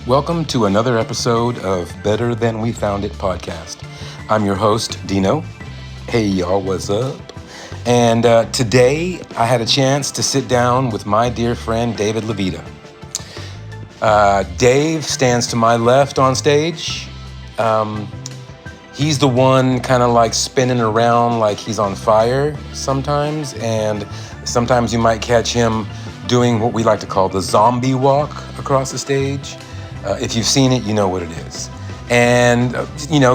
Welcome to another episode of Better Than We Found It podcast. I'm your host, Dino. Hey, y'all, what's up? And today I had a chance to sit down with my dear friend, David Levita. Dave stands to my left on stage. He's the one kind of like spinning around like he's on fire sometimes. And sometimes you might catch him doing what we like to call the zombie walk across the stage. If you've seen it, you know what it is. And,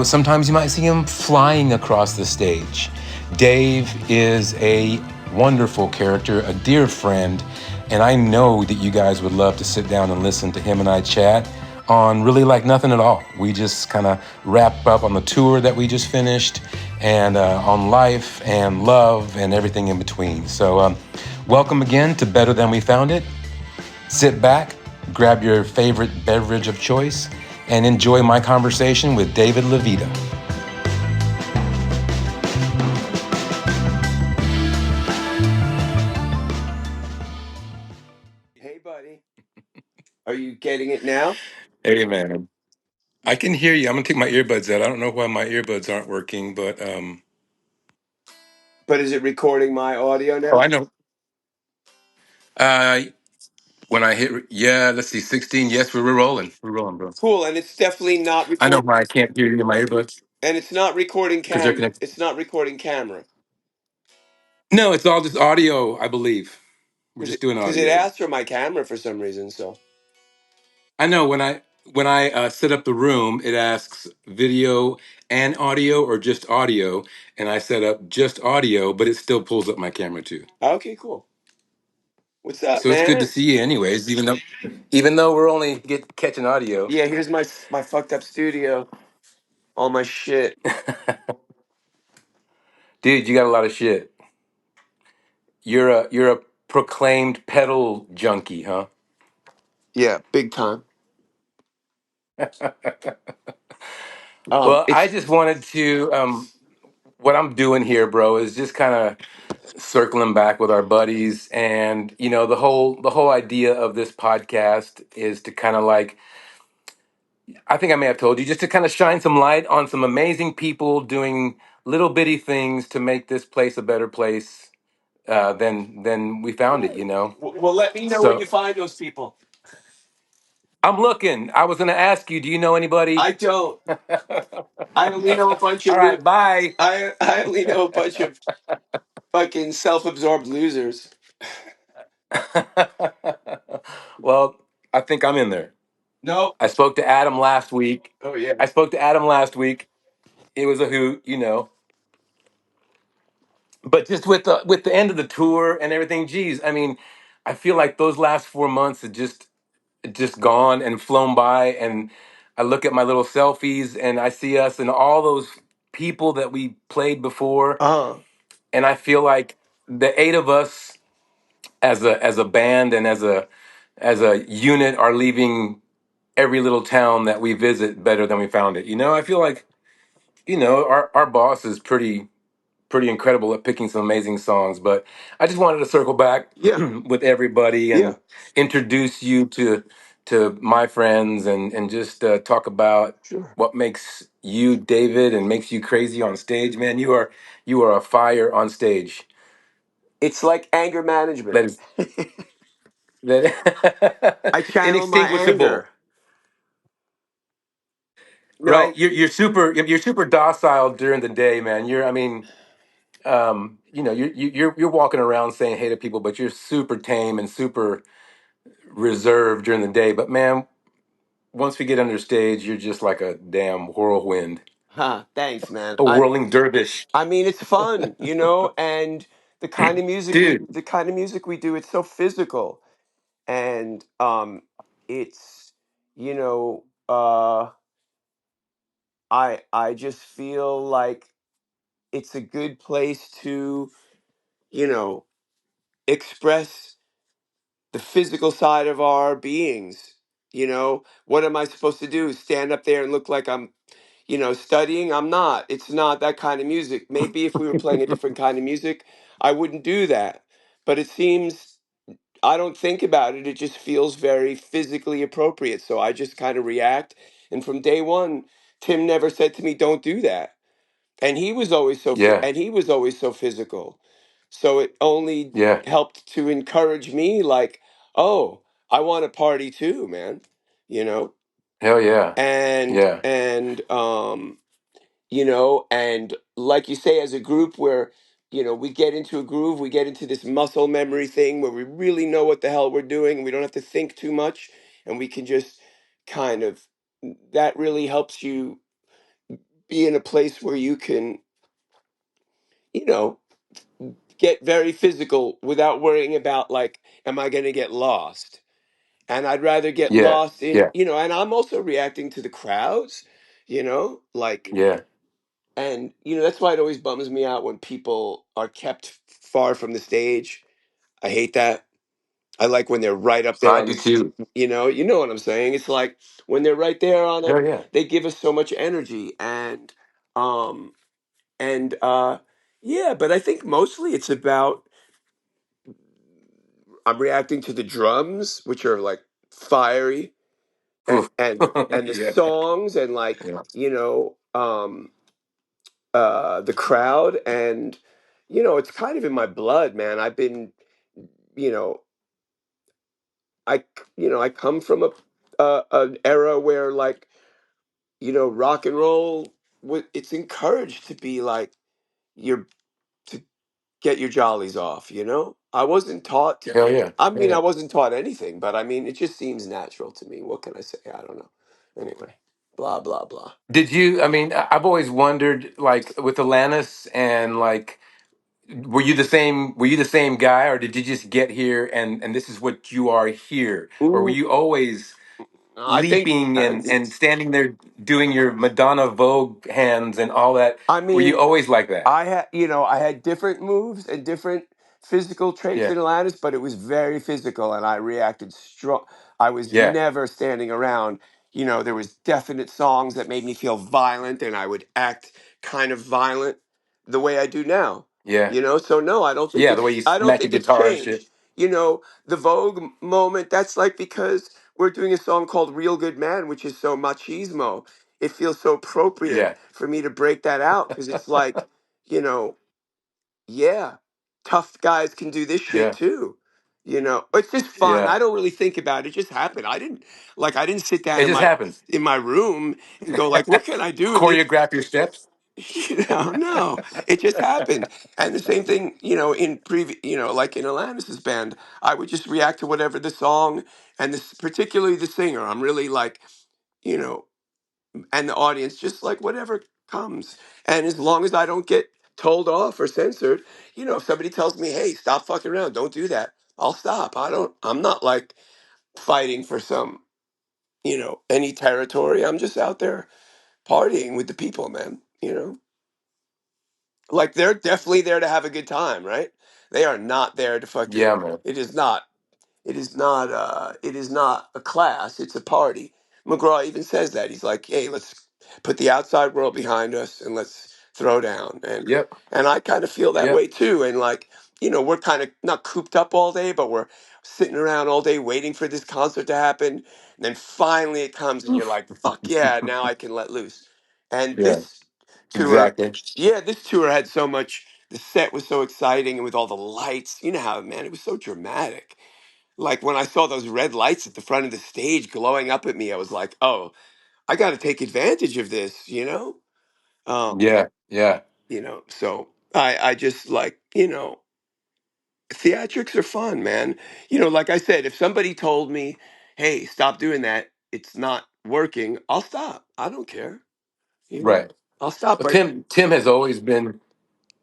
sometimes you might see him flying across the stage. Dave is a wonderful character, a dear friend, and I know that you guys would love to sit down and listen to him and I chat on really like nothing at all. We just kind of wrap up on the tour that we just finished and on life and love and everything in between. So welcome again to Better Than We Found It. Sit back, grab your favorite beverage of choice, and enjoy my conversation with David Levita. Hey, buddy. Are you getting it now? Hey, man. I can hear you. I'm going to take my earbuds out. I don't know why my earbuds aren't working, but... But is it recording my audio Oh, now? I know. Uh, when I hit... Yeah, let's see, 16. Yes, we're rolling. We're rolling, bro. Cool, and it's definitely not I know record why I can't hear you in my earbuds. and it's not recording Because they're cam connected. it's not recording camera. No, it's all just audio, I believe. We're Cuz just it doing cuz it audio. asked for my camera for some reason, so. I know when I set up the room, it asks video and audio or just audio, and I set up just audio, but it still pulls up my camera too. Okay, cool. What's up, So it's good to man? see you, anyways. Even though we're only catching audio, Yeah, here's my fucked up studio. All my shit. dude, you got a lot of shit. You're a proclaimed pedal junkie, huh? Yeah, big time. Well, I It's just wanted to. What I'm doing here, bro, is just kind of circling back with our buddies, and the whole idea of this podcast is to kind of like, I think I may have told you, just to kind of shine some light on some amazing people doing little bitty things to make this place a better place than we found it. well, let me know when So you find those people. I'm looking. I was going to ask you, do you know anybody? I don't. I only know a bunch All of right, bye. I only know a bunch of fucking self-absorbed losers. Well, I think I'm in there. No. I spoke to Adam last week. Oh yeah. I spoke to Adam last week. It was a hoot. But just with the end of the tour and everything, geez, I mean, I feel like those last 4 months had just gone and flown by. And I look at my little selfies and I see us and all those people that we played before, Uh-huh. and I feel like the eight of us as a band and as a unit are leaving every little town that we visit better than we found it. I feel like our boss is pretty incredible at picking some amazing songs. But I just wanted to circle back Yeah. with everybody Yeah. and introduce you to my friends and just talk about Sure. what makes you David and makes you crazy on stage. Man, you are a fire on stage. It's like anger management. That is that I channel my inextinguishable. anger. Right, No. you're super docile during the day, man. I mean, you're walking around saying hey to people, but you're super tame and super reserved during the day. But man, once we get under stage, you're just like a damn whirlwind, Huh. Thanks, man. a whirling dervish, I mean it's fun, and dude. the kind of music we do, it's so physical. And it's you know, I just feel like it's a good place to, you know, express the physical side of our beings. What am I supposed to do? Stand up there and look like I'm, studying? I'm not. It's not that kind of music. Maybe if we were playing a different kind of music, I wouldn't do that. But it seems I don't think about it. It just feels very physically appropriate. So I just kind of react. And from day one, Tim never said to me, "Don't do that." And he was always Yeah. and he was always so physical. So it only Yeah. helped to encourage me, like, oh, I want to party too, man. You know, Hell yeah. and Yeah. and like you say, as a group where, we get into a groove, we get into this muscle memory thing where we really know what the hell we're doing, and we don't have to think too much, and we can just kind of, that really helps you be in a place where you can, you know, get very physical without worrying about, like, am I going to get lost? And I'd rather get Yeah. lost in, Yeah. and I'm also reacting to the crowds, like, Yeah. and that's why it always bums me out when people are kept far from the stage. I hate that. I like when they're right up there I on do this. too. You know what I'm saying? It's like when they're right there on it, Hell yeah. they give us so much energy, um and yeah, but I think mostly it's about, I'm reacting to the drums, which are like fiery, and Oof. and the Yeah. songs, and like, Yeah. the crowd, and it's kind of in my blood, man. I've been, you know I I come from an era where, like, rock and roll, it's encouraged to be like, you're to get your jollies off. I wasn't taught to. Hell yeah. I Hell mean, I yeah. wasn't taught anything, but I mean, it just seems natural to me. What can I say? I don't know. Anyway, blah blah blah. Did you? I mean, I've always wondered, like with Alanis, and like, were you the same guy, or did you just get here and this is what you are here, or were Ooh, you always I think. leaping and standing there doing your Madonna Vogue hands and all that? I Were you mean, always like that? I had different moves and different physical traits Yeah. in Atlantis, but it was very physical, and I reacted strong. I was Yeah. never standing around. There was definite songs that made me feel violent, and I would act kind of violent the way I do now. Yeah. So no, Yeah. The way you I don't smack your think it's guitar and shit. changed. The Vogue moment, that's like because we're doing a song called "Real Good Man," which is so machismo. It feels so appropriate Yeah. for me to break that out, because it's like, you know, yeah, tough guys can do this shit Yeah. too. It's just fun. Yeah. I don't really think about it. It just happened. I didn't sit down It in just my happens. room and go like, what can I do with this? Choreograph your steps. No, it just happened. And the same thing, in like in Alanis's band, I would just react to whatever the song, and this, particularly the singer. I'm really like, you know, and the audience, just like whatever comes. And as long as I don't get told off or censored, if somebody tells me, hey, stop fucking around, don't do that, I'll stop. I'm not like fighting for some, any territory. I'm just out there partying with the people, man. Like, they're definitely there to have a good time, right? They are not there to Yeah, fucking, man. it is not a class, it's a party. McGraw even says that. He's like, hey, let's put the outside world behind us and let's throw down. Yep. And I kind of feel that Yep. way too. And like, we're kind of not cooped up all day, but we're sitting around all day waiting for this concert to happen. And then finally it comes, and you're Oof. like, fuck yeah, now I can let loose. And Yeah. this tour, Exactly. yeah, this tour had so much, the set was so exciting, and with all the lights, you know how, man, it was so dramatic. Like when I saw those red lights at the front of the stage glowing up at me, I was like, "Oh, I got to take advantage of this." Um, Yeah. Yeah. so I just like, theatrics are fun, man. Like I said, if somebody told me, "Hey, stop doing that. It's not working," I'll stop. I don't care. You know, Right. I'll stop. Well, But Tim has always been.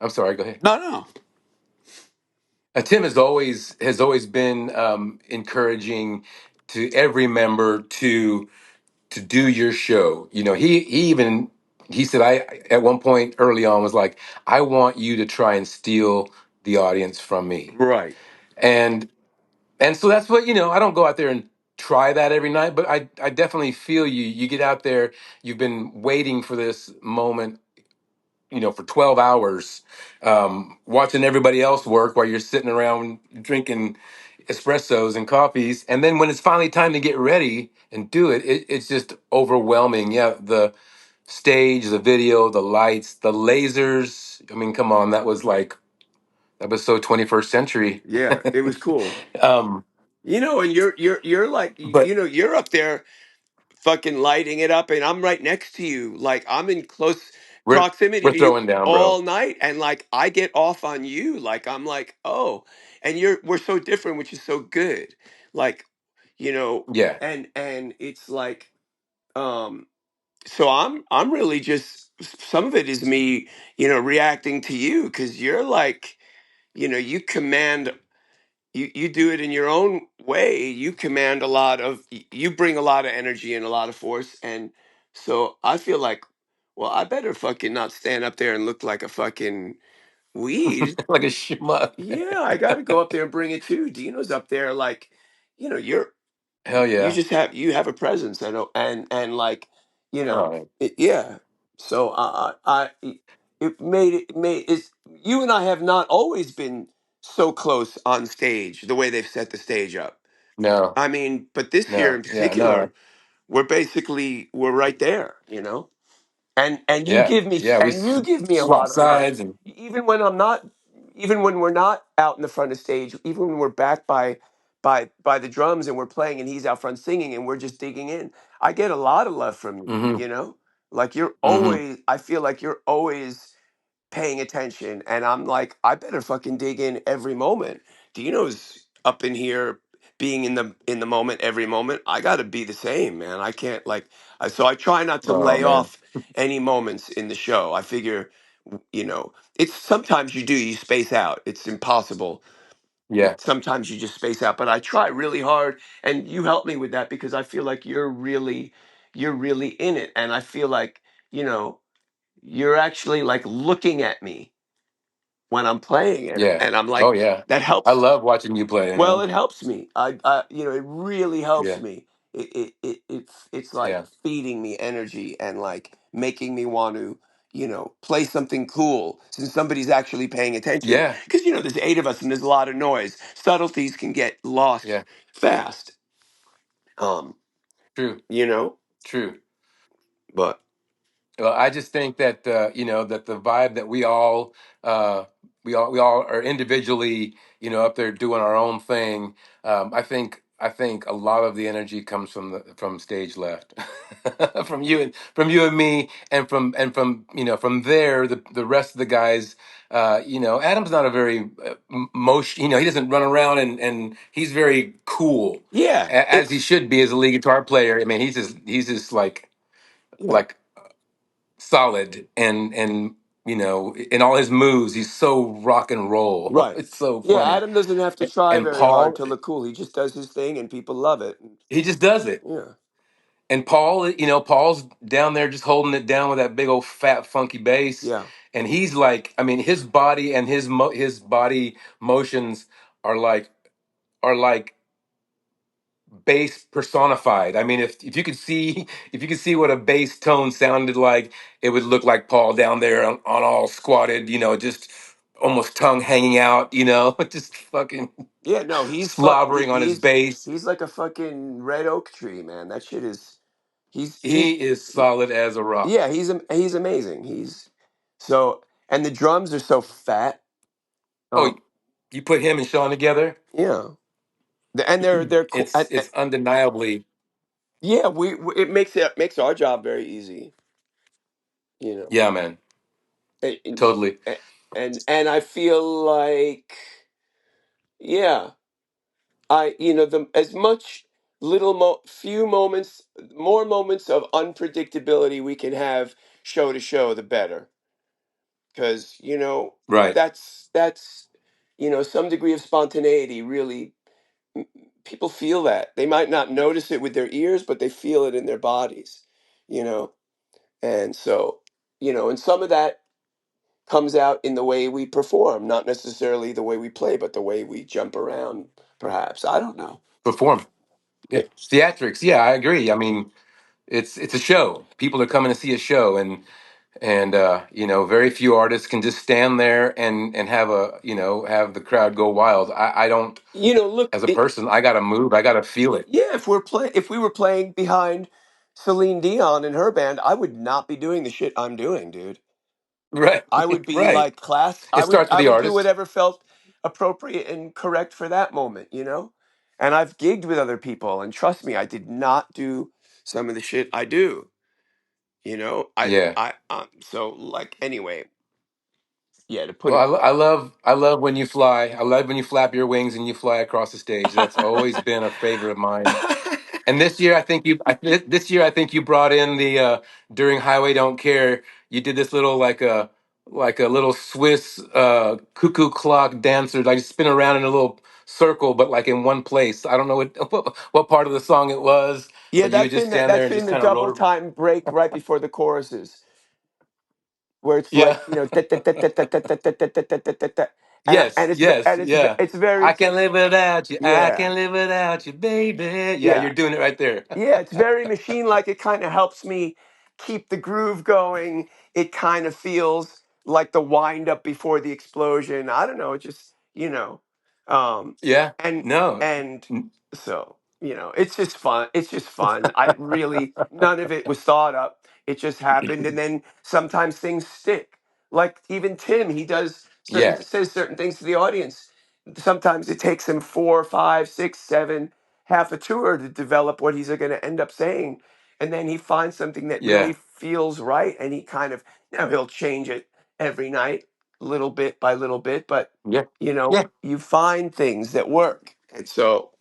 I'm sorry. Go ahead. no, no. Tim has always been encouraging to every member to do your show. He said, I at one point early on was like, I want you to try and steal the audience from me. Right. And so that's what, I don't go out there and try that every night, but I definitely feel you. You get out there, you've been waiting for this moment, for 12 hours, watching everybody else work while you're sitting around drinking, espressos and coffees, and then when it's finally time to get ready and do it, it's just overwhelming. Yeah, the stage, the video, the lights, the lasers. I mean, come on, that was so 21st century. Yeah, it was cool. um, And you're like but you're up there fucking lighting it up, and I'm right next to you. Like I'm in close we're proximity we're to you throwing down, bro. all night, and like I get off on you. Like I'm like, oh, and we're so different, which is so good. Like, you know, Yeah, and it's like, um, so I'm really just some of it is me, reacting to you because you're like, you command you do it in your own way. You command a lot of you bring a lot of energy and a lot of force, and so I feel like, well, I better fucking not stand up there and look like a fucking weed. like a schmuck. Yeah, I got to go up there and bring it too. Dino's up there like, you're Hell you yeah. just have a presence, and like, Oh yeah. So it made it's you and I have not always been so close on stage the way they've set the stage up. no, I mean, but this year no, in yeah, no, particular, we're right there, and you yeah, give me yeah. a Swap lot of love, sides and even when I'm not, even when we're not out in the front of stage, even when we're back by the drums and we're playing and he's out front singing and we're just digging in. I get a lot of love from you, mm-hmm, like mm-hmm. I feel like you're always paying attention, and I'm like, I better fucking dig in every moment. Dino's up in here being in the moment every moment. I got to be the same, man. I can't like so I try not to Oh lay man, off any moments in the show. I figure, it's sometimes you space out. It's impossible. yeah, Sometimes you just space out, but I try really hard, and you help me with that because I feel like you're really in it, and I feel like, you know you're actually like looking at me when I'm playing, yeah, and I'm oh like, yeah. that I helps. love watching you play, Well, man. it helps me. It really helps Yeah, me. It's like yeah, feeding me energy and like making me want to, play something cool since somebody's actually paying attention. yeah, Because there's eight of us and there's a lot of noise. Subtleties can get lost yeah. fast. Um, True, you know, true. but Well, I just think that that the vibe that uh, we all are individually up there doing our own thing. I think a lot of the energy comes from stage left, from you and me, and from from there the rest of the guys. Adam's not a very motion. He doesn't run around and he's very cool, yeah, as he should be as a lead guitar player. I mean, he's just yeah, like solid and in all his moves he's so rock and roll. right. It's so Yeah, funny. Adam doesn't have to try And very hard Paul, to look cool. He just does his thing and people love it. he just does it. Yeah. And Paul, Paul's down there just holding it down with that big old fat funky bass, Yeah. and he's like, I mean, his body and his body motions are like bass personified. I mean, if you could see if you could see what a bass tone sounded like, it would look like Paul down there on all squatted, just almost tongue hanging out, just fucking Yeah, no, slobbering on his bass. he's like a fucking red oak tree, man. That shit is he's He is solid as a rock. yeah, he's amazing. So and the drums are so fat. Oh, Um you put him and Sean together, yeah. And they're cool. it's undeniably, Yeah, it makes our job very easy, you know. yeah, man, And totally. and and I feel like, yeah, the as much few moments, more moments of unpredictability we can have show to show, the better, because Right. that's some degree of spontaneity really. People feel that. They might not notice it with their ears, but they feel it in their bodies, you know and so, and some of that comes out in the way we perform, not necessarily the way we play, but the way we jump around, perhaps. I don't know. Perform. Yeah. Theatrics. Yeah, I agree. I mean, it's a show. People are coming to see a show, and And very few artists can just stand there and have have the crowd go wild. I don't. Look, As a person, I gotta move. I gotta feel it. yeah, if we were playing behind Celine Dion and her band, I would not be doing the shit I'm doing, dude. Right, I would be right. like class. It starts with I the would do artist. whatever felt appropriate and correct for that moment. And I've gigged with other people, and trust me, I did not do some of the shit I do. Yeah. So like anyway, yeah. To put Well, it, I love when you fly. I love when you flap your wings and you fly across the stage. That's always been a favorite of mine. And this year, this year I think you brought in the during Highway Don't Care. You did this little like a little Swiss cuckoo clock dancer, like spin around in a little circle, but like in one place. I don't know what part of the song it was, yeah, but you would just stand there that's and been just the kind of double rotor. time break right before the choruses, where it's Yeah. like Yes. and Yes. Yeah. it's very I can live without you. I yeah. can live without you, baby. Yeah, Yeah. you're doing it right there. Yeah, it's very machine like. It kind of helps me keep the groove going. It kind of feels like the wind up before the explosion. I don't know, it just, um Yeah. and No. and so, it's just fun. It's just fun. I really none of it was thought up. It just happened, and then sometimes things stick. Like even Tim, he does certain Yeah. says certain things to the audience. Sometimes it takes him 4, 5, 6, 7 half a tour to develop what he's going to end up saying. And then he finds something that really Yeah. feels right, and he kind of, now he'll change it every night, little bit by little bit, but Yeah. Yeah. you find things that work. And so,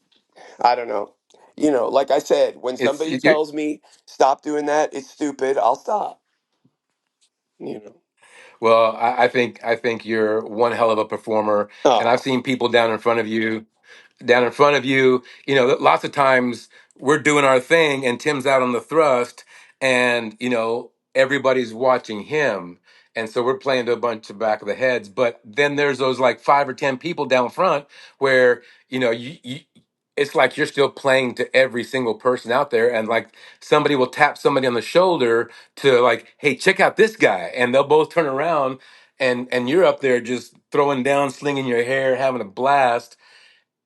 I don't know. Like I said, when somebody You're, tells me stop doing that, it's stupid, I'll stop. You know. well, I think you're one hell of a performer, and I've Oh, seen people down in front of you. Lots of times we're doing our thing and Tim's out on the thrust and, everybody's watching him. And so we're playing to a bunch of back of the heads. But then there's those like 5 or 10 people down front where, it's like you're still playing to every single person out there. And like somebody will tap somebody on the shoulder to like, hey, check out this guy. And they'll both turn around and you're up there just throwing down, slinging your hair, having a blast,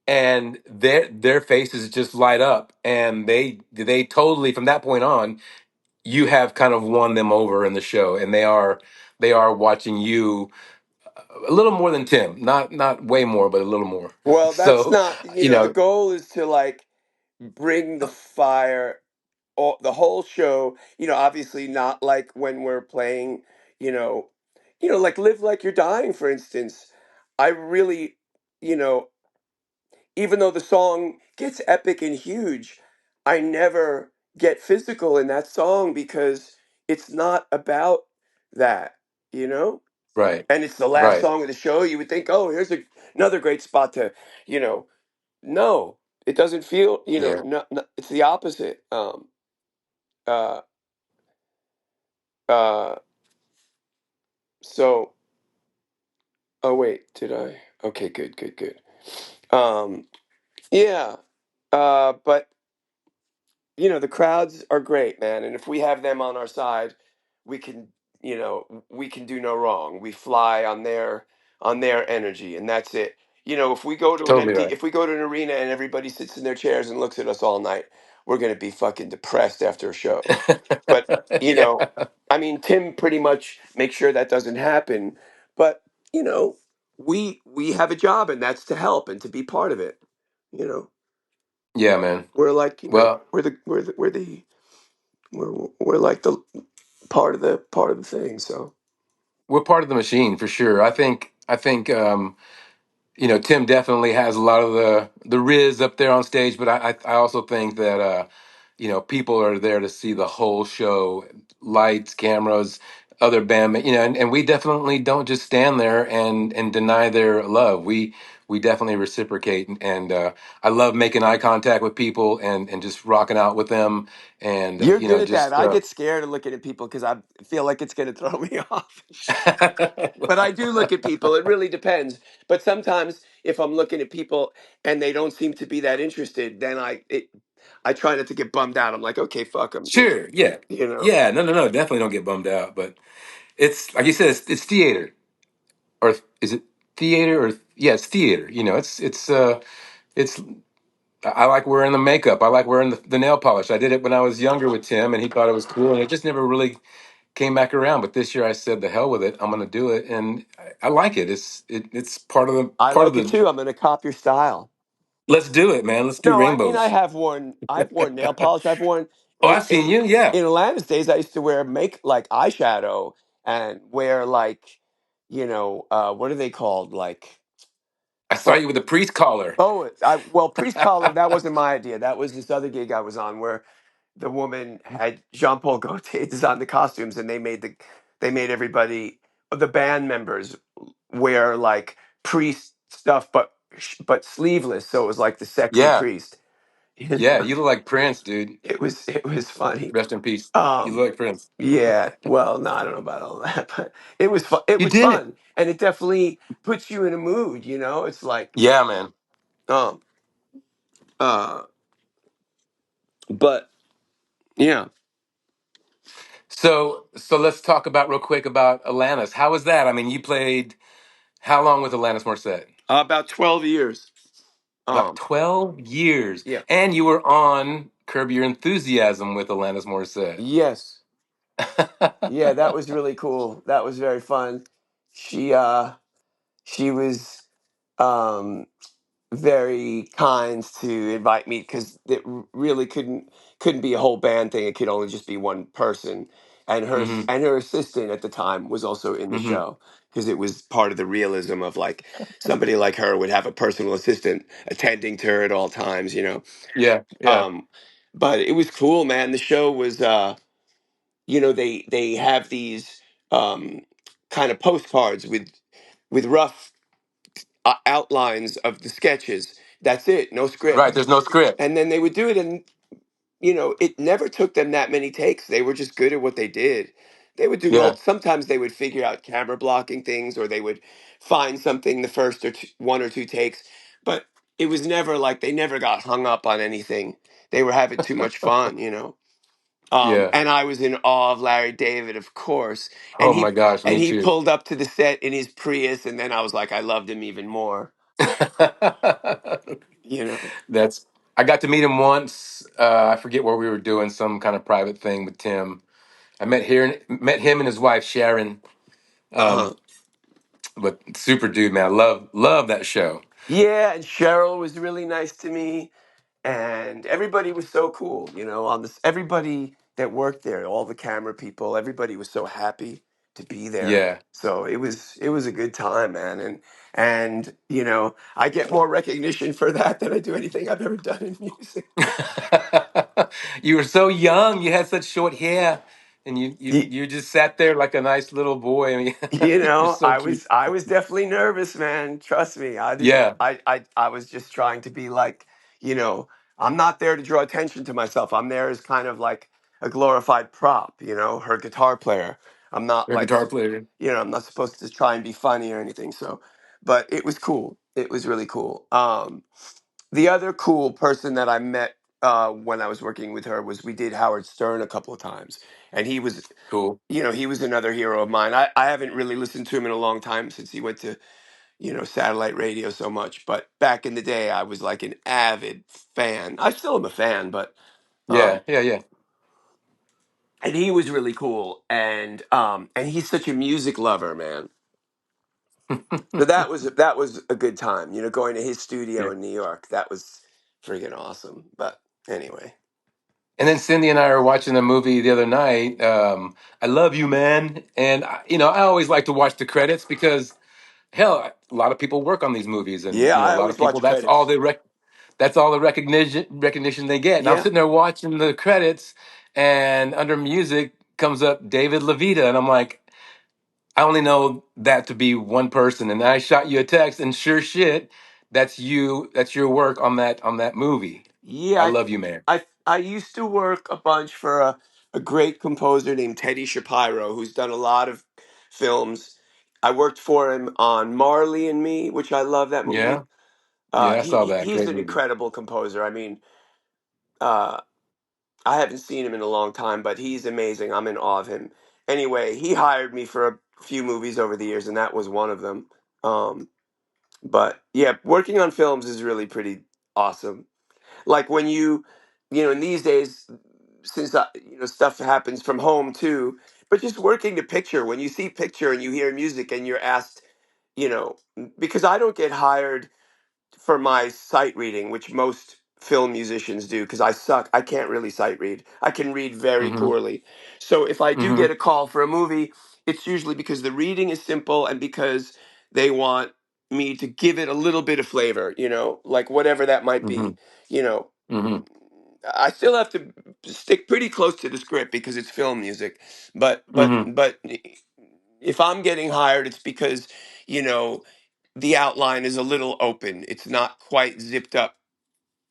and their faces just light up, and they totally, from that point on, you have kind of won them over in the show, and they are watching you a little more than Tim, not way more, but a little more. well, that's So not, you the know goal is to like bring the fire the whole show, obviously not like when we're playing, you know, like Live Like You're Dying, for instance. I really, you know, even though the song gets epic and huge, I never get physical in that song because it's not about that, you know? right, And it's the last right, song of the show. You would think, oh, here's another great spot to, you know, no, it doesn't feel, yeah. no, no, it's the opposite. Uh, uh, so, oh wait, did I? Okay, good, good, good. Um, yeah, but the crowds are great, man, and if we have them on our side, we can, we can do no wrong. We fly on their energy, and that's it. If we go to Totally right. if we go to an arena and everybody sits in their chairs and looks at us all night, we're gonna be fucking depressed after a show. But you Yeah. know, I mean, Tim pretty much makes sure that doesn't happen. But you know, we have a job, and that's to help and to be part of it. You know, Yeah, man. we're like, Well, we're like the part of the thing. So we're part of the machine for sure. I think Tim definitely has a lot of the riz up there on stage, but I also think that people are there to see the whole show, lights, cameras, other and we definitely don't just stand there and deny their love. We definitely reciprocate, and I love making eye contact with people and just rocking out with them, and you're good at that. just I get scared of looking at people because I feel like it's going to throw me off and shit. But I do look at people. It really depends. But sometimes if I'm looking at people and they don't seem to be that interested, then I try not to get bummed out. I'm like, okay, fuck them. sure, yeah, You know. yeah, no, definitely don't get bummed out, but. It's like you said, it's theater, or is it theater, or yeah, it's theater. You know, it's. I like wearing the makeup. I like wearing the nail polish. I did it when I was younger with Tim, and he thought it was cool, and it just never really came back around. But this year, I said, "The hell with it! I'm going to do it," and I like it. It's part of the I part of like it the. too. I'm going to cop your style. Let's do it, man. Let's do No, I mean rainbows. I've worn nail polish. I've worn Oh, I've in seen you. Yeah, in Alanis days. I used to wear make like eyeshadow and wear like, what are they called? Like, I saw oh, you with a priest collar. priest collar. That wasn't my idea. That was this other gig I was on where the woman had Jean Paul Gaultier design the costumes, and they made everybody, the band members, wear like priest stuff, but sleeveless, so it was like the sexy Yeah, priest. yeah. You look like Prince, dude. It was funny. Rest in peace. You Um, look like Prince. yeah. Well, no, I don't know about all that, but it was fun. It You was did it. fun, and it definitely puts you in a mood. It's like, Yeah, man. um, uh, but yeah. So let's talk about real quick about Alanis. How was that? I mean, you played how long with Alanis Morissette? About 12 years. About Um, 12 years. yeah. And you were on Curb Your Enthusiasm with Alanis Morissette. Yes. Yeah, that was really cool. That was very fun. She uh she was um very kind to invite me because it really couldn't be a whole band thing. It could only just be one person, and her hmm and her assistant at the time was also in the hmm show because it was part of the realism of like somebody like her would have a personal assistant attending to her at all times. Yeah, yeah. Um, but it was cool, man. The show was they have these um kind of postcards with rough outlines of the sketches. That's it, no Right, script. there's no script. And then they would do it, and it never took them that many takes. They were just good at what they did. They would do Yeah. sometimes they would figure out camera blocking things, or they would find something the first or one or two takes. But it was never like they never got hung up on anything. They were having too much fun. Yeah. And I was in awe of Larry David, of course. And Oh he my gosh, and me he too. pulled up to the set in his Prius, and then I was like, I loved him even more. You know. That's I got to meet him once. I forget where we were doing some kind of private thing with Tim. I met him and his wife Sharon. Uh huh. Um, but super dude, man, I love that show. Yeah, and Cheryl was really nice to me, and everybody was so cool. On this, everybody that worked there, all the camera people, everybody was so happy to be there. Yeah. So it was a good time, man, and I get more recognition for that than I do anything I've ever done in music. You were so young. You had such short hair, and you you Y- you just sat there like a nice little boy. I mean, you're so I cute. was I was definitely nervous, man. Trust me. I didn't Yeah, I was just trying to be like, I'm not there to draw attention to myself. I'm there as kind of like a glorified prop, her guitar player. I'm not you're a like, guitar player. I'm not supposed to try and be funny or anything. So, but it was cool. It was really cool. The other cool person that I met when I was working with her was we did Howard Stern a couple of times, and Cool. he was another hero of mine. I haven't really listened to him in a long time since he went to, satellite radio so much. But back in the day, I was like an avid fan. I still am a fan, but Yeah, um, yeah, yeah. and he was really cool, and he's such a music lover, man. So that was a good time, going to his studio Yeah. in New York. That was freaking awesome. But anyway, And then Cindy and I were watching a movie the other night. I love you, man. And I always like to watch the credits because hell, a lot of people work on these movies, and yeah, a I lot of always people watch credits. that's all the recognition they get. And I'm Yeah. sitting there watching the credits, and under music comes up David Levita, and I'm like, I only know that to be one person. And I shot you a text, and sure shit, that's you. That's your work on that movie. I Yeah, love you, man. I used to work a bunch for a great composer named Teddy Shapiro, who's done a lot of films. I worked for him on Marley and Me, which I love that Yeah, movie. yeah, I saw that. He's Great an movie. incredible composer. I mean, uh, I haven't seen him in a long time, but he's amazing. I'm in awe of him. anyway, he hired me for a few movies over the years, and that was one of them. Um, but yeah, working on films is really pretty awesome. Like when in these days, since stuff happens from home too, but just working the picture, when you see picture and you hear music and you're asked, you know, because I don't get hired for my sight reading, which most film musicians do, because I suck. I can't really sight read. I can read very Mm-hmm. poorly. So if I do Mm-hmm. get a call for a movie, it's usually because the reading is simple and because they want me to give it a little bit of flavor, like whatever that might Mm-hmm. be. You know, Mm-hmm. I still have to stick pretty close to the script because it's film music. Mm-hmm. But if I'm getting hired, it's because, you know, the outline is a little open. It's not quite zipped up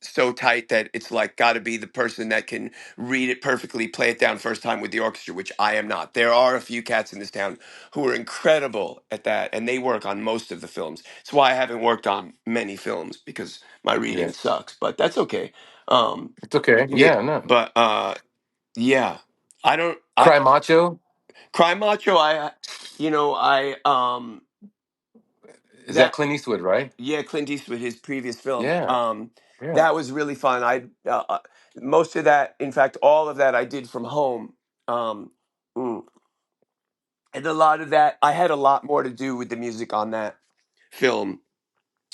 so tight that it's like got to be the person that can read it perfectly, play it down first time with the orchestra, which I am not. There are a few cats in this town who are incredible at that, and they work on most of the films. That's why I haven't worked on many films because my reading Yeah. sucks, but that's okay. Um, It's okay. yeah, Yeah, no. but yeah, I don't. I Cry Macho? Cry Macho. Is that That Clint Eastwood, right? Yeah, Clint Eastwood, his previous film. Yeah. Yeah. That was really fun. Most of that, in fact, all of that, I did from home. Um, mm, and a lot of that, I had a lot more to do with the music on that film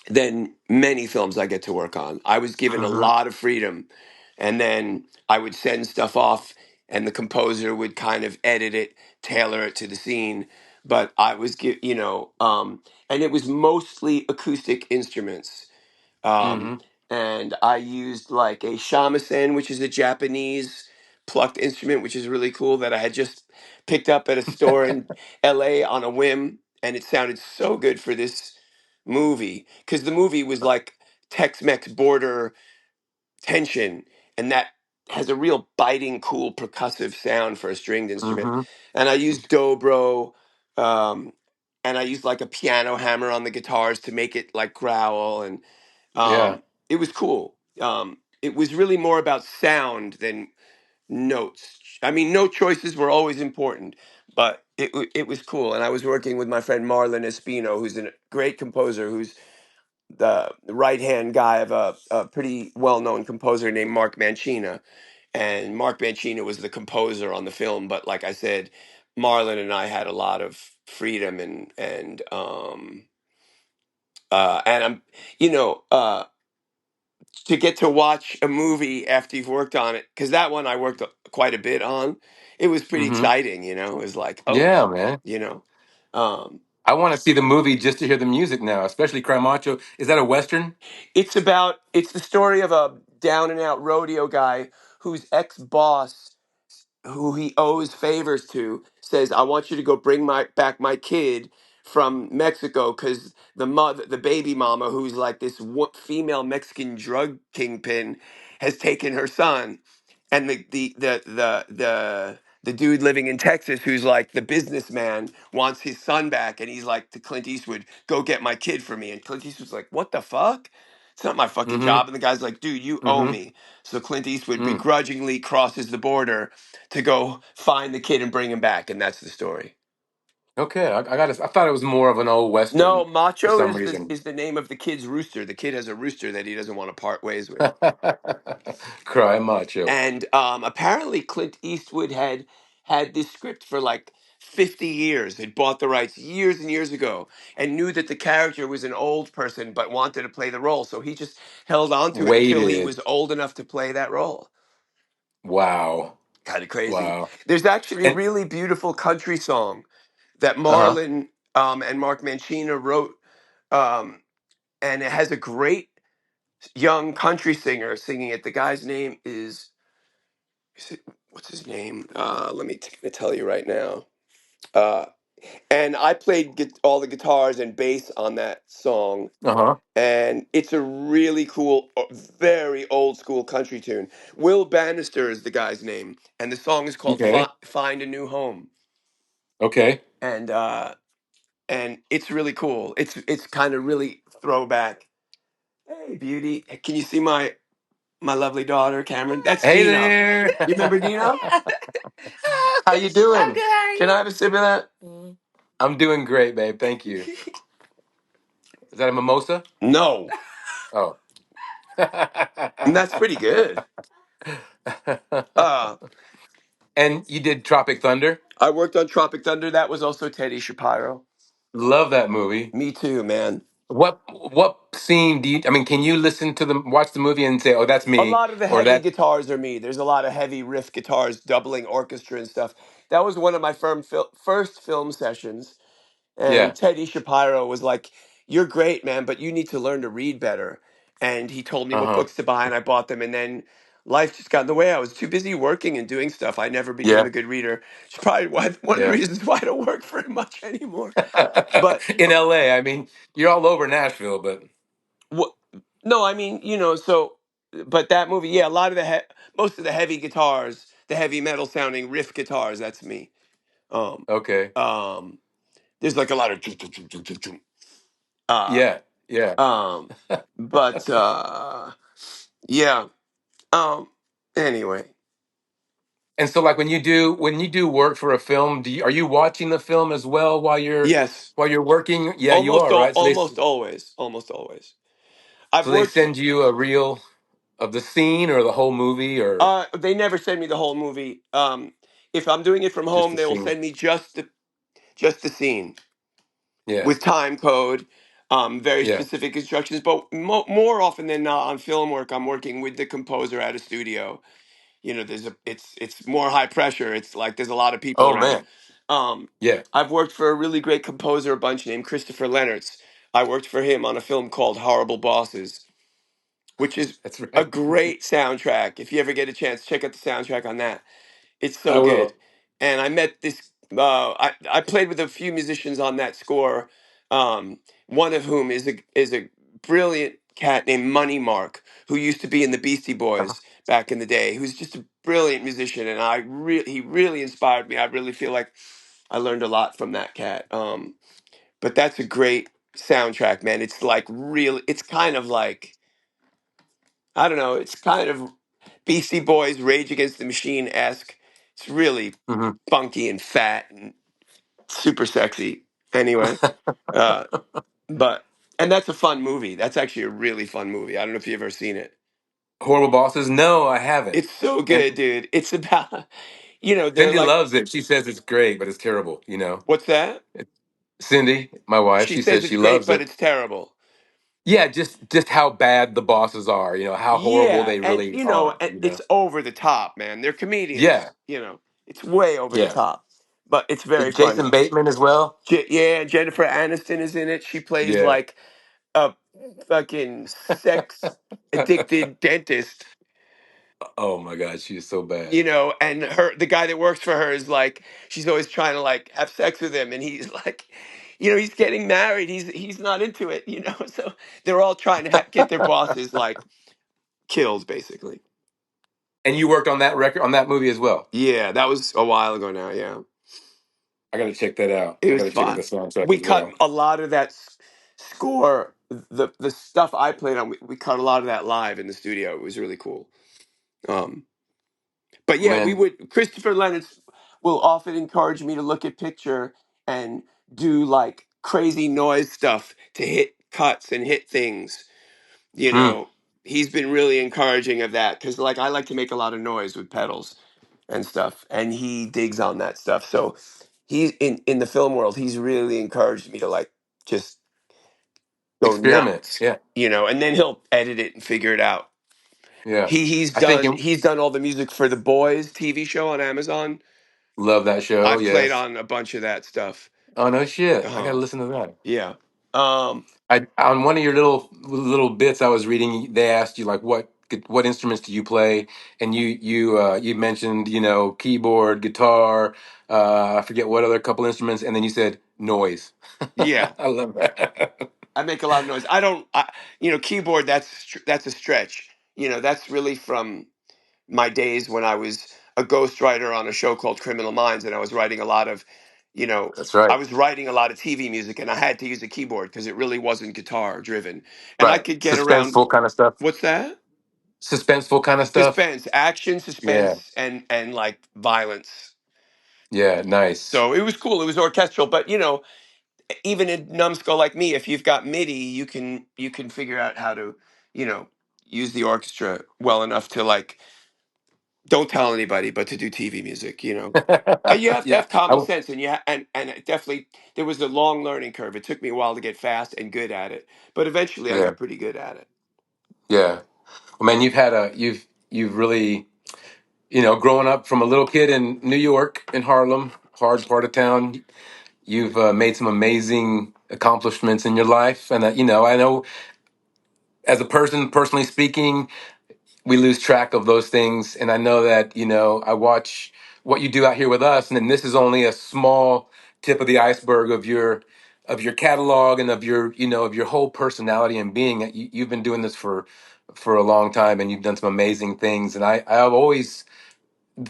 than many films I get to work on. I was given a Mm-hmm. lot of freedom, and then I would send stuff off, and the composer would kind of edit it, tailor it to the scene. But I was, and it was mostly acoustic instruments. Um, Mm-hmm. and I used like a shamisen, which is a Japanese plucked instrument, which is really cool, that I had just picked up at a store in LA on a whim. And it sounded so good for this movie because the movie was like Tex Mex border tension, and that has a real biting, cool percussive sound for a stringed instrument. Mm-hmm. And I used dobro, um, and I used like a piano hammer on the guitars to make it like growl, and Yeah. it was cool. It was really more about sound than notes. I mean, note choices were always important, but it was cool. And I was working with my friend Marlon Espino, who's a great composer, who's the right hand guy of a pretty well known composer named Mark Mancina. And Mark Mancina was the composer on the film, but like I said, Marlon and I had a lot of freedom and I'm you know to get to watch a movie after you've worked on it, because that one I worked quite a bit on. It was pretty Mm-hmm. exciting. It was like, oh, Yeah, man. you know um I want to see the movie just to hear the music now, especially Cry Macho. Is that a Western? it's the story of a down and out rodeo guy whose ex boss, who he owes favors to, says, "I want you to go bring my back my kid from Mexico because the baby mama, who's like this female Mexican drug kingpin, has taken her son." And the dude living in Texas, who's like the businessman, wants his son back, and he's like to Clint Eastwood, "Go get my kid for me." And Clint Eastwood's like, "What the fuck? It's not my fucking Mm-hmm. job." And the guy's like, "Dude, you owe Mm-hmm. me." So Clint Eastwood Mm. begrudgingly crosses the border to go find the kid and bring him back, and that's the story. Okay, I thought it was more of an old No, Western for Macho some is the reason. is the name of the kid's rooster. The kid has a rooster that he doesn't want to part ways with. Cry Macho. And apparently Clint Eastwood had this script for like 50 years. Had bought the rights years and years ago and knew that the character was an old person but wanted to play the role. So he just held on to it until he Waited. was old enough to play that role. Wow. Kind of crazy. Wow. There's actually a And really beautiful country song that uh-huh. Marlon and Mark Mancina wrote, um, and it has a great young country singer singing it. The guy's name is it, what's his name? Let me tell you right now. Uh, and I played all the guitars and bass on that song, Uh-huh. and it's a really cool, very old school country tune. Will Bannister is the guy's name, and the song is called Okay. "Find a New Home." Okay. And it's really cool. It's kind of really throwback. Hey, beauty, can you see my? my lovely daughter, Cameron. That's Hey Dino. there. You remember Dino? How you I'm doing? good. How are Can I have a sip of that? I'm doing great, babe. Thank you. Is that a mimosa? No, Oh. and that's pretty good. Uh, And you did Tropic Thunder? I worked on Tropic Thunder. That was also Teddy Shapiro. Love that movie. Me too, man. What scene do you, I mean, can you listen to the watch the movie and say, "Oh, that's A me," lot of the or heavy that guitars are me. There's a lot of heavy riff guitars, doubling orchestra and stuff. That was one of my first film sessions. yeah. And Teddy Shapiro was like, "You're great, man, but you need to learn to read better." And he told me what Uh-huh. books to buy, and I bought them. And then life just got in the way. I was too busy working and doing stuff. I never became Yeah. a good reader. It's probably one of the Yeah. reasons why I don't work very much anymore. But In LA, I mean, you're all over Nashville, but what? No, I mean, so. But that movie, yeah, a lot of most of the heavy guitars, the heavy metal sounding riff guitars, that's me. Um, okay. um, there's like a lot of uh, Yeah. Yeah. um, but yeah. Um, anyway, And so like when you do work for a film, are you watching the film as well yes, while you're working? Yeah, you are, right? almost always. I've So they worked. send you a reel of the scene or the whole movie or They never send me the whole movie. If I'm doing it from just home, the they will scene. send me just the scene Yeah. with time code, very Yeah. specific instructions. But more often than not, on film work, I'm working with the composer at a studio. It's more high pressure. It's like there's a lot of people Oh around. man. Um, Yeah. I've worked for a really great composer a bunch named Christopher Leonards. I worked for him on a film called Horrible Bosses, which is That's a right. great soundtrack. If you ever get a chance, check out the soundtrack on that. It's I so good. will. And I met this. I played with a few musicians on that score. One of whom is a brilliant cat named Money Mark, who used to be in the Beastie Uh-huh. Boys back in the day. Who's just a brilliant musician, and he really inspired me. I really feel like I learned a lot from that cat. But that's a great soundtrack, man. It's like real. It's kind of like, I don't know. It's kind of Beastie Boys, Rage Against the Machine esque. It's really Hmm. funky and fat and super sexy. Anyway, uh, but and that's a fun movie. That's actually a really fun movie. I don't know if you've ever seen it. Horrible bosses? No, I haven't. It's so And good, dude. It's about, they're Cindy like, loves it. She says it's great, but it's terrible, you know. what's that? It, Cindy, my wife, She she says says it's she great, loves but it. it's terrible. Yeah, just how bad the bosses are, you know, how horrible Yeah, they and really are, and you know. it's over the top, man. They're Yeah. comedians. It's way over the Yeah. top, but it's very Jason funny. Bateman as well. Yeah, Jennifer Aniston is in it. She plays Yeah. like a fucking sex addicted dentist, Oh my God, she is so bad. and the guy that works for her is like, she's always trying to like have sex with him, and he's like, he's getting married. He's not into it, So they're all trying to get their bosses like killed, basically. And you worked on that record on that movie as well. Yeah, that was a while ago now. Yeah, I got to check that out. it I got was to check out the fun. soundtrack We as cut well. a lot of that score. The stuff I played on, we cut a lot of that live in the studio. It was really cool. Um, but yeah, we Man, would. Christopher Leonard will often encourage me to look at picture and do like crazy noise stuff to hit cuts and hit things. You mm, know, he's been really encouraging of that because like I like to make a lot of noise with pedals and stuff, and he digs on that stuff. So he's in the film world. He's really encouraged me to like just go experiment. nuts, Yeah. and then he'll edit it and figure it out. Yeah. He's I think done you he's done all the music for the Boys TV show on Amazon. love that show. I've played Yes. on a bunch of that stuff. Oh no shit. I got to Uh-huh. listen to that. Yeah. Um, I on one of your little bits I was reading, they asked you like what instruments do you play, and you mentioned keyboard, guitar, I forget what other couple instruments, and then you said noise. yeah. I love that. I make a lot of noise. I don't, keyboard. That's a stretch. That's really from my days when I was a ghostwriter on a show called Criminal Minds, and I was writing a lot of, you know, That's I right. was writing a lot of TV music, and I had to use a keyboard because it really wasn't guitar driven, and I Right. could get around. Suspenseful kind of stuff. What's that? suspenseful kind of stuff. Suspense, action, Yeah. suspense, and like violence. Yeah. Nice. So it was cool. It was orchestral, but even a numbskull like me, if you've got MIDI, you can figure out how to, you know, use the orchestra well enough to like don't tell anybody, but to do TV music. You have to Yeah. have common sense, and and it definitely there was a long learning curve. It took me a while to get fast and good at it, but eventually I Yeah. got pretty good at it. Yeah. Well, man, you've really, growing up from a little kid in New York, in Harlem, hard part of town, you've made some amazing accomplishments in your life. And, I know as a person, personally speaking, we lose track of those things. And I know that, I watch what you do out here with us. And then this is only a small tip of the iceberg of your catalog and of your whole personality and being. You've been doing this for a long time, and you've done some amazing things. And I've always,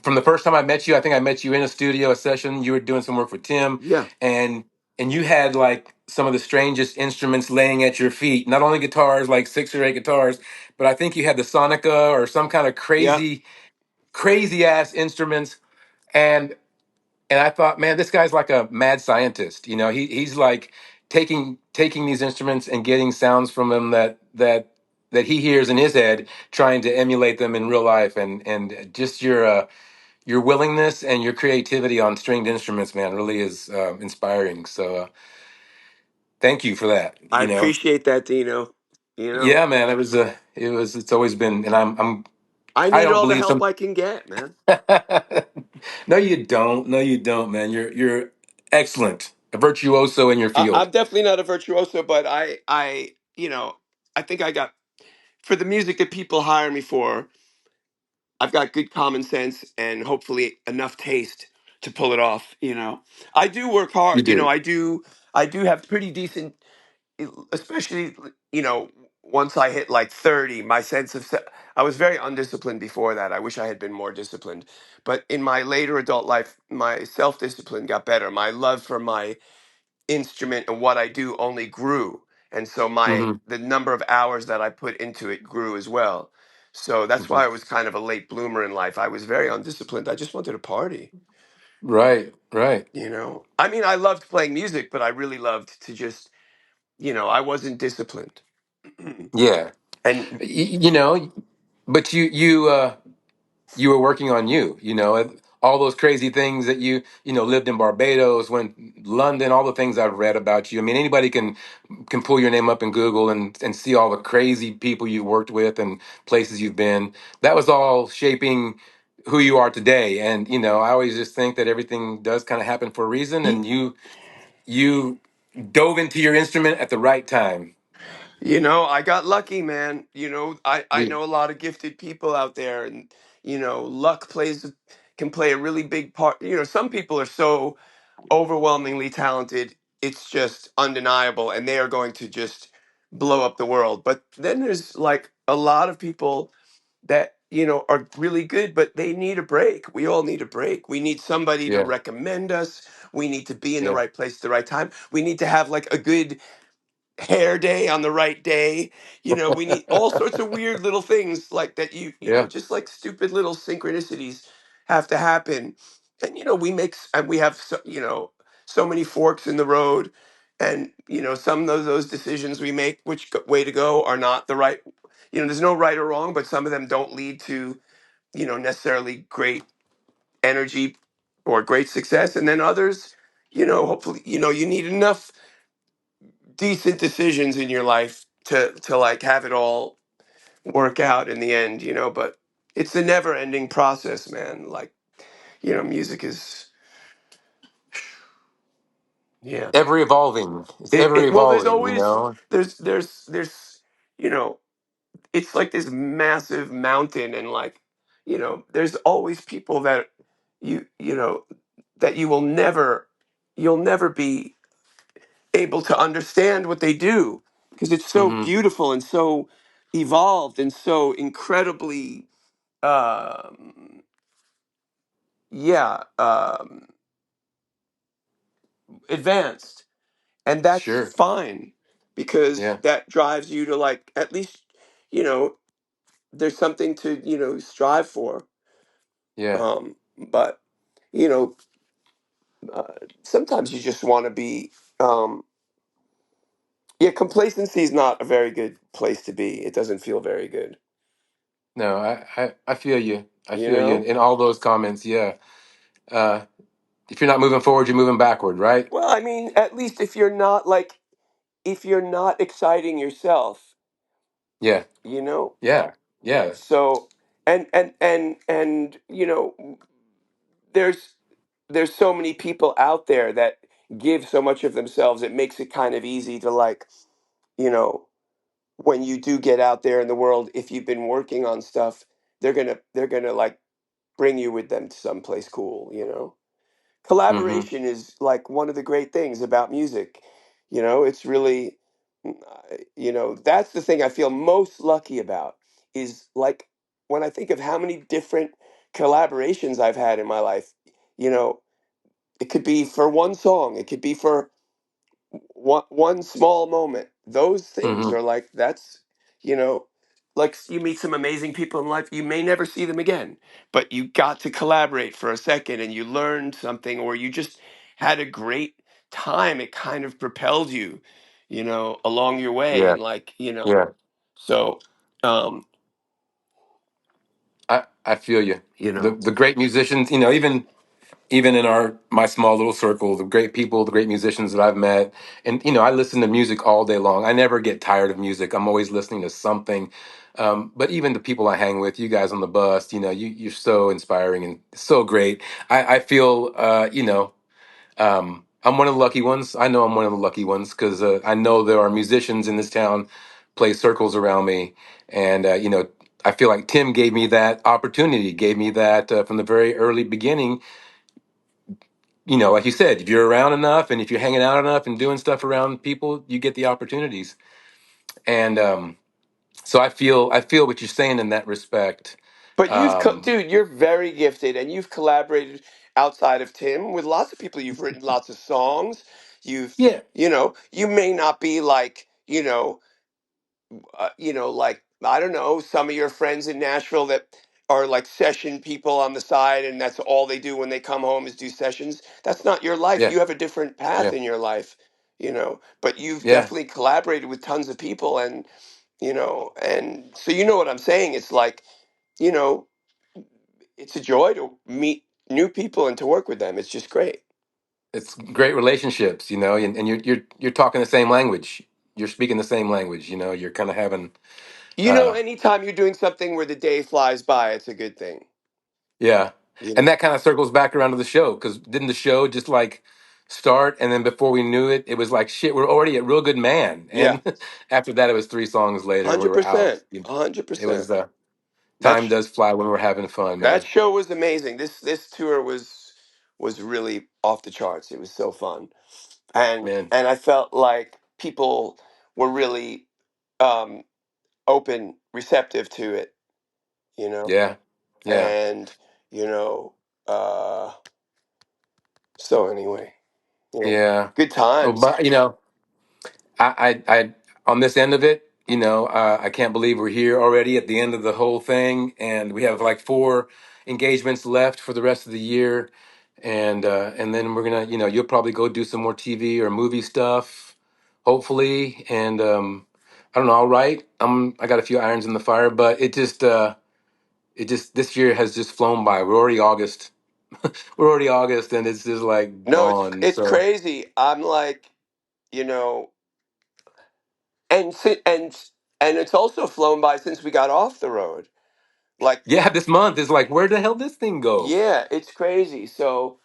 from the first time I met you, I think I met you in a studio, a session. You were doing some work for Tim, Yeah, and you had like some of the strangest instruments laying at your feet. Not only guitars, like 6 or 8 guitars, but I think you had the Sonica or some kind of yeah. crazy ass instruments. And I thought, man, this guy's like a mad scientist. He's like taking these instruments and getting sounds from them that he hears in his head, trying to emulate them in real life. And just your willingness and your creativity on stringed instruments, man, really is inspiring. So thank you for that. I appreciate that, Dino. You know, Yeah, man, it's always been, and I I need don't all the believe help some. I can get, man. No, you don't. No, you don't, man. You're excellent, a virtuoso in your I'm field. definitely not a virtuoso, but I think I got for the music that people hire me for. I've got good common sense and hopefully enough taste to pull it off. I do work You hard. do. I do have pretty decent, especially, once I hit like 30, my sense of I was very undisciplined before that. I wish I had been more disciplined. But in my later adult life, my self-discipline got better. My love for my instrument and what I do only grew. And so Hmm. the number of hours that I put into it grew as well. So that's Hmm. why I was kind of a late bloomer in life. I was very undisciplined. I just wanted to party. Right, right. I mean, I loved playing music, but I really loved to just, I wasn't disciplined. Yeah. And You know, but you were working on you, all those crazy things that lived in Barbados, went London, all the things I've read about you. I mean, anybody can pull your name up in Google and see all the crazy people you worked with and places you've been. That was all shaping who you are today. And I always just think that everything does kind of happen for a reason, y- and you dove into your instrument at the right time. I got lucky, man. I You, know a lot of gifted people out there, and luck can play a really big part. Some people are so overwhelmingly talented, it's just undeniable, and they are going to just blow up the world. But then there's like a lot of people that are really good, but they need a break. We all need a break. We need somebody to yeah, recommend us. We need to be in the yeah, right place at the right time. We need to have like a good hair day on the right day. We need all sorts of weird little things like that. yeah. Just like stupid little synchronicities have to happen. And and we have so many forks in the road, and some of those decisions we make, which way to go, are not the right. There's no right or wrong, but some of them don't lead to necessarily great energy or great success, and then others, hopefully, you need enough decent decisions in your life to like have it all work out in the end. But it's a never ending process, man. Like, music is, yeah. Ever evolving. It's ever Well, there's evolving. always there's you know it's like this massive mountain, and like there's always people that you know that you'll never be able to understand what they do, because it's so Hmm. beautiful and so evolved and so incredibly um yeah advanced, and that's Sure. fine, because Yeah. that drives you to like at least you know there's something to, strive for. Yeah. But you know, uh, sometimes you just want to be. Yeah, complacency is not a very good place to be. It doesn't feel very good. No, I feel you. I You feel you know. in all those comments. Yeah. Uh, if you're not moving forward, you're moving backward, right? Well, I mean, at least if you're not like, if you're not exciting yourself, Yeah. you know. Yeah. Yeah. So, and there's so many people out there that give so much of themselves. It makes it kind of easy to, like, you know, when you do get out there in the world, if you've been working on stuff, they're gonna like bring you with them to someplace cool. Mm-hmm. Collaboration is like one of the great things about music. It's really, that's the thing I feel most lucky about, is like when I think of how many different collaborations I've had in my life. You know, it could be for one song, it could be for one small moment. Those things Mm-hmm. are like, that's, you know, like, you meet some amazing people in life, you may never see them again, but you got to collaborate for a second and you learned something, or you just had a great time. It kind of propelled you, along your way. Yeah. And like, Yeah. so, um, I feel you. you know, The great musicians, even in our my small little circle, the great people, the great musicians that I've met, and I listen to music all day long. I never get tired of music. I'm always listening to something. But even the people I hang with, you guys on the bus, you're so inspiring and so great. I feel, I'm one of the lucky ones. I know I'm one of the lucky ones because I know there are musicians in this town play circles around me, and I feel like Tim gave me that opportunity, gave me that from the very early beginning. Like you said, if you're around enough and if you're hanging out enough and doing stuff around people, you get the opportunities. And so I feel what you're saying in that respect. but Um, dude, you're very gifted, and you've collaborated outside of Tim with lots of people. You've written lots of songs. You've, yeah, you may not be like, like, I don't know, some of your friends in Nashville that are like session people on the side, and that's all they do when they come home is do sessions. That's not your life. yeah, You have a different path yeah, in your life, but you've yeah. definitely collaborated with tons of people, and so, what I'm saying. It's like, you know, it's a joy to meet new people and to work with them. It's just great. It's great relationships, and you're talking the same language. You're speaking the same language. You're kind of having, uh, Anytime you're doing something where the day flies by, it's a good thing. yeah, You and know. that kind of circles back around to the show because didn't the show just like start and then before we knew it, it was like shit. We're already at Real Good Man, Yeah, and after that, it was 3 songs later we hundred were out. percent, 100%. It was time That's does fly when we're having fun, That man. show was amazing. This tour was really off the charts. It was so fun, and Man, I felt like people were really, um, open, receptive to it. You know, yeah, yeah, and you know, so anyway, yeah, yeah. good Well, times. but I on this end of it, I can't believe we're here already at the end of the whole thing, and we have like 4 engagements left for the rest of the year, and then we're gonna, you'll probably go do some more TV or movie stuff, hopefully, and I don't know. I'll write. I got a few irons in the fire, but it just this year has just flown by. We're already August. We're already August, and it's just like No, it's gone. it's So crazy. I'm like, you know, and and it's also flown by since we got off the road. Like, yeah, this month is like, where the hell this thing go? yeah, it's crazy. So,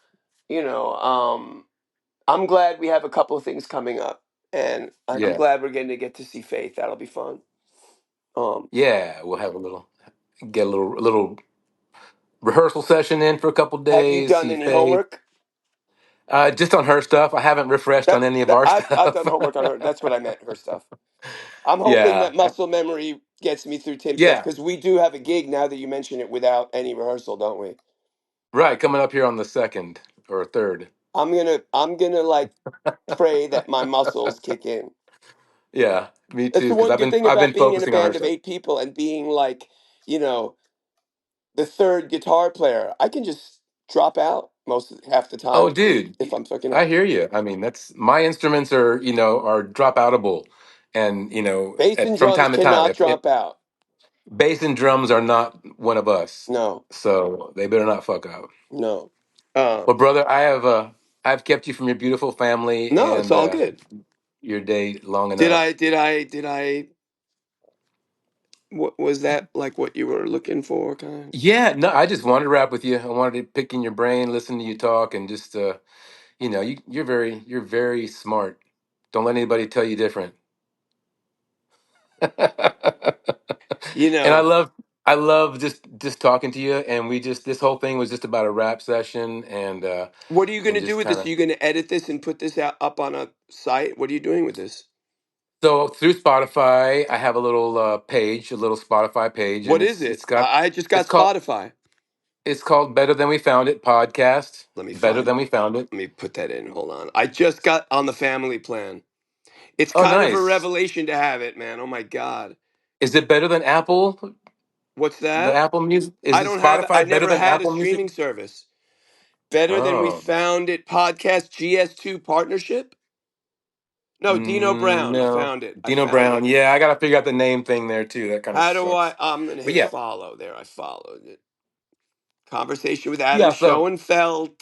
I'm glad we have a couple of things coming up, and I'm Yeah. glad we're getting to get to see Faith. That'll be fun. Um, Yeah, we'll have get a little rehearsal session in for a couple have you days, done see any Faith. homework? Just on her stuff. I haven't refreshed on any of our I've done stuff. homework on her. That's what I meant. Her stuff. I'm hoping Yeah. that muscle memory gets me through Tim stuff, Yeah. because we do have a gig now that you mention it, without any rehearsal, don't we? Right. Coming up here on the second or third. I'm gonna like pray that my muscles kick in. Yeah, me That's too. the Because one I've good been thing I've about been being in a focusing on her band of stuff. 8 people and being like, you know, the third guitar player. I can just drop out half the Oh, time dude, if I'm fucking I up. hear you. I mean, that's my instruments are, are drop outable, and Bass and from drums time to time, cannot if drop out. bass and drums are not one of us, No, so they better not fuck up. no, Well, brother, I've kept you from your beautiful family no. It's and all good. your day long Did enough. I? Did I? Did I? What was that like? What you were looking for, kind? Yeah, no, I just wanted to rap with you. I wanted to pick in your brain, listen to you talk, and just you're very smart. Don't let anybody tell you different. You And know, I love just talking to you, and we just this whole thing was just about a rap session, what are you going and to do just with kind this? Are of you going to edit this and put this out up on a site? What are you doing with this? so through Spotify, I have a little page, a little Spotify page, and What is it? it's got I just it's got called Spotify. it's called Better Than We Found It podcast. Let me Better find. Than We Found It. Let me put that in. Hold on. I just got on the family plan. It's Oh, kind of a nice. revelation to have it, man. Oh my god. Is it better than Apple? What's The that? Apple Music? Is I it don't have. I Spotify better never than had a Apple Music? streaming service. Better than we Oh, found it. Podcast GS2 partnership. No, Dino Brown. I no. found it. I Dino found Brown. it. Yeah, I got to figure out the name thing there too. That kind of How do I? sucks. I'm gonna But hit yeah, follow there. I followed it. Conversation with Adam yeah. So Schoenfeld.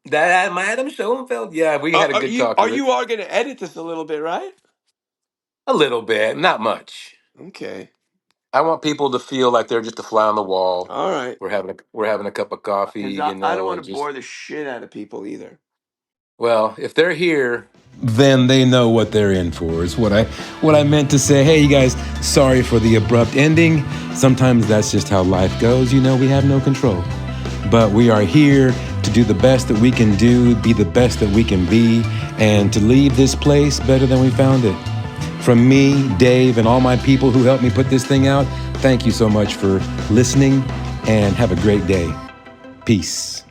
that my Adam Schoenfeld. Yeah, we Are, had a are good you talk. are you are gonna edit this a little bit, right? A little bit, not much. Okay. I want people to feel like they're just a fly on the wall. All right. We're having a cup of coffee, Because I don't want and to just bore the shit out of people either. well, if they're here, then they know what they're in for. Is what I meant to say. Hey, you guys, sorry for the abrupt ending. Sometimes that's just how life goes. We have no control. But we are here to do the best that we can do, be the best that we can be, and to leave this place better than we found it. From me, Dave, and all my people who helped me put this thing out, thank you so much for listening, and have a great day. Peace.